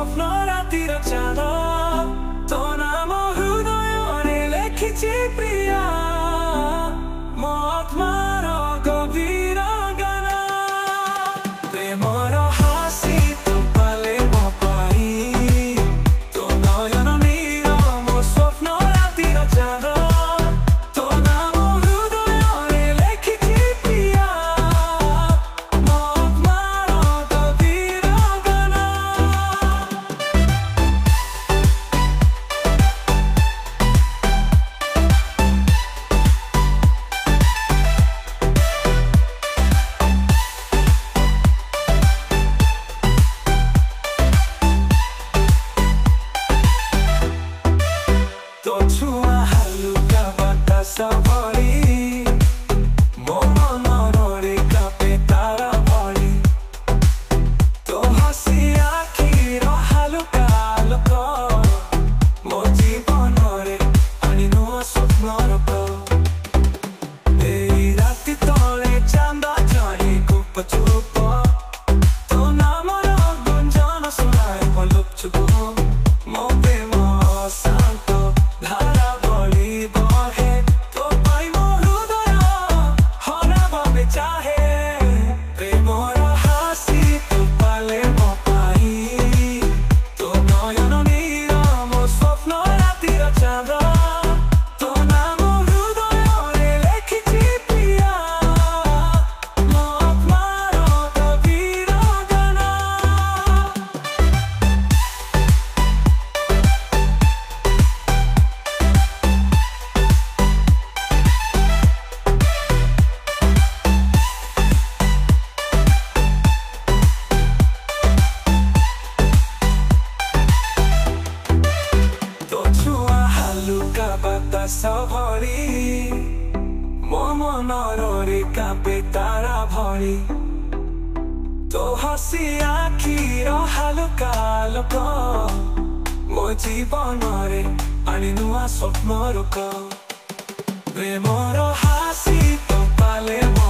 ସ୍ୱପ୍ନ ରାତିର ଚାঁଦ ତୋ ନାମ ହୃଦୟରେ ଲେଖିଛି ପ୍ରିୟା ମୋ ଆତ୍ମାର ଗଭୀର ଗାନ ପ୍ରେମର ହାସି ତୁ ପାଲେ ମୋ ପାଇଁ ତୋ ନୟନ ନୀର ମୋ ସ୍ୱପ୍ନ ରାତିର ଚାଁଦ ତୋ ନାମ ହୃଦୟରେ ଲେଖିଛି ପ୍ରିୟା ମୋ ଆତ୍ମାର ଗଭୀର ଗାନ ତୋ ଛୁଆ ହାଲୁକା ବାତାସ ଭଳି ମୋ ମନରେ କାପେ ତାରା ଭଳି ତୋ ହସି ଆଖିର ହାଲୁକା ଆଲୋକ ମୋ ଜୀବନରେ ଆଣି ନୂଆ ସ୍ୱପ୍ନର ଏଇ ରାତି ତଳେ ଚାନ୍ଦ ଝରି ଗୁପ ଚୁପ ତୋ ନାମର ଗୁଞ୍ଜନ ଶୁଣାଏ ପଲୁପଚୁପ ମୋ ପ୍ରେମ ଶାନ୍ତ ଧାରା ଭଳି ବହେ ତୋ ପାଇଁ ମୋ ହୃଦୟ ହରା ଭାବେ ଚାହେ ପ୍ରେମର ହାସି ତୁ ପାଲେ ମୋ ପାଇଁ ତୋ ନୟନ ନୀର ମୋ ସ୍ୱପ୍ନ ରାତିର ଚାଁଦ ତୋ ନାମ ହୃଦୟରେ ଲେଖିଛି ପ୍ରିୟା ମୋ ଆତ୍ମାର ଗଭୀର ଗାନ ତୋ ଛୁଆ ହାଲୁକା ବାତାସ ଭଳି ମୋ ମନରେ କାପେ ତାରା ଭଳି ତୋ ହସି ଆଖିର ହାଲୁକା ଆଲୋକ ମୋ ଜୀବନରେ ଆଣି ନୂଆ ସ୍ୱପ୍ନର ପ୍ରେମର ହାସି ତୋ ପାଲେ ମୋ